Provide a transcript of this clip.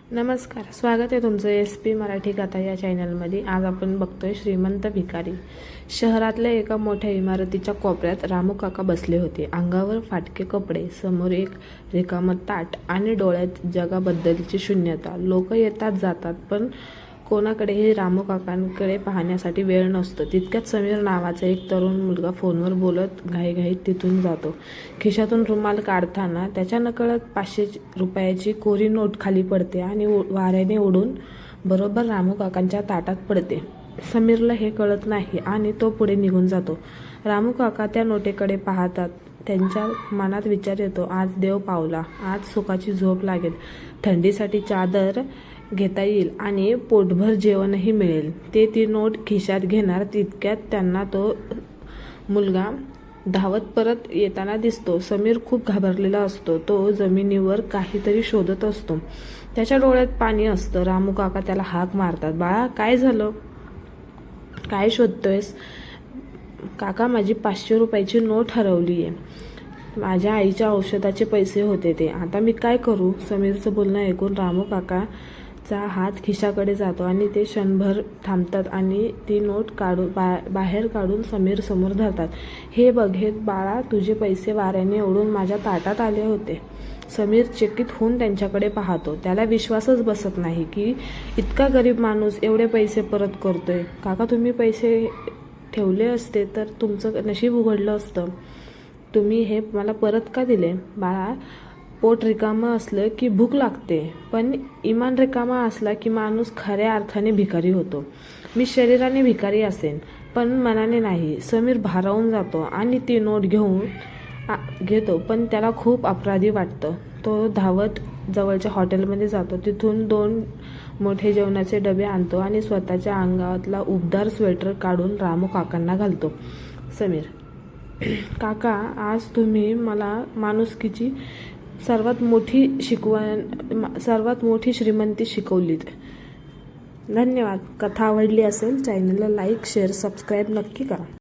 नमस्कार, स्वागत आहे तुमचं SP मराठी कथा या चॅनलमध्ये। आज आपण बघतोय श्रीमंत भिकारी। शहरातल्या एका मोठ्या इमारतीच्या कोपऱ्यात रामू काका बसले होते। अंगावर फाटके कपडे, समोर एक रिकामं ताट आणि डोळ्यात जगाबद्दलची शून्यता। लोक येतात जातात, पण कोणाकडेही रामू काकांकडे पाहण्यासाठी वेळ नसतो। तितक्यात समीर नावाचा एक तरुण मुलगा फोनवर बोलत घाईघाईत तिथून जातो। खिशातून रुमाल काढताना त्याच्या नकळत 500 रुपयाची कोरी नोट खाली पडते आणि वाऱ्याने उडून बरोबर रामू काकांच्या ताटात पडते। समीरला हे कळत नाही आणि तो पुढे निघून जातो। रामू काका त्या नोटेकडे पाहतात। त्यांच्या मनात विचार येतो, आज देव पावला, आज सुखाची झोप लागेल, थंडीसाठी चादर घेता येईल आणि पोटभर जेवणही मिळेल। ते ती नोट खिशात घेणार तितक्यात त्यांना तो मुलगा धावत परत येताना दिसतो। समीर खूप घाबरलेला असतो। तो जमिनीवर काहीतरी शोधत असतो। त्याच्या डोळ्यात पाणी असतं। रामू काका त्याला हाक मारतात, बाळा काय झालं, काय शोधतोयस? काका, माझी 500 रुपयाची नोट हरवली आहे, माझ्या आईच्या औषधाचे पैसे होते ते, आता मी काय करू? समीरचं बोलणं ऐकून रामू काकाचा हात खिशाकडे जातो आणि ते क्षणभर थांबतात आणि ती नोट बाहेर काढून समीर समोर धरतात। हे बघ, हे बाळा, तुझे पैसे वाऱ्याने उडून माझ्या ताटात आले होते। समीर चकित होऊन त्यांच्याकडे पाहतो। त्याला विश्वासच बसत नाही की इतका गरीब माणूस एवढे पैसे परत करतोय। काका, तुम्ही पैसे ठेवले असते तर तुमचं नशीब उघडलं असतं। तुम्ही हे मला परत का दिले? बाळा, पोट रिकामं असलं की भूक लागते, पण इमान रिकामा असला की माणूस खऱ्या अर्थाने भिकारी होतो। मी शरीराने भिकारी असेन, पण मनाने नाही। समीर भारावून जातो आणि ती नोट घेतो, पण त्याला खूप अपराधी वाटतं। तो धावत जवळच्या हॉटेलमध्ये जातो। तिथून 2 मोठे जेवणाचे डबे आणतो आणि स्वतःच्या अंगातला उबदार स्वेटर काढून रामू काकांना घालतो। समीर, काका, आज तुम्ही मला माणुसकीची सर्वात मोठी श्रीमंती शिकवलीत। धन्यवाद। कथा आवडली असेल चॅनलला लाईक, शेअर, सबस्क्राईब नक्की करा।